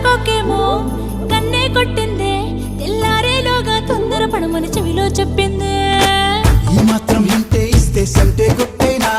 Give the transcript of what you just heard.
తట్టుకోకేమో కన్నే కొట్టిందే తెల్లారేలోగా తొందర పడమని చెవిలో చెప్పిందే ఈ మాత్రం ఇంటే ఇస్తే సంటే కొట్టేనా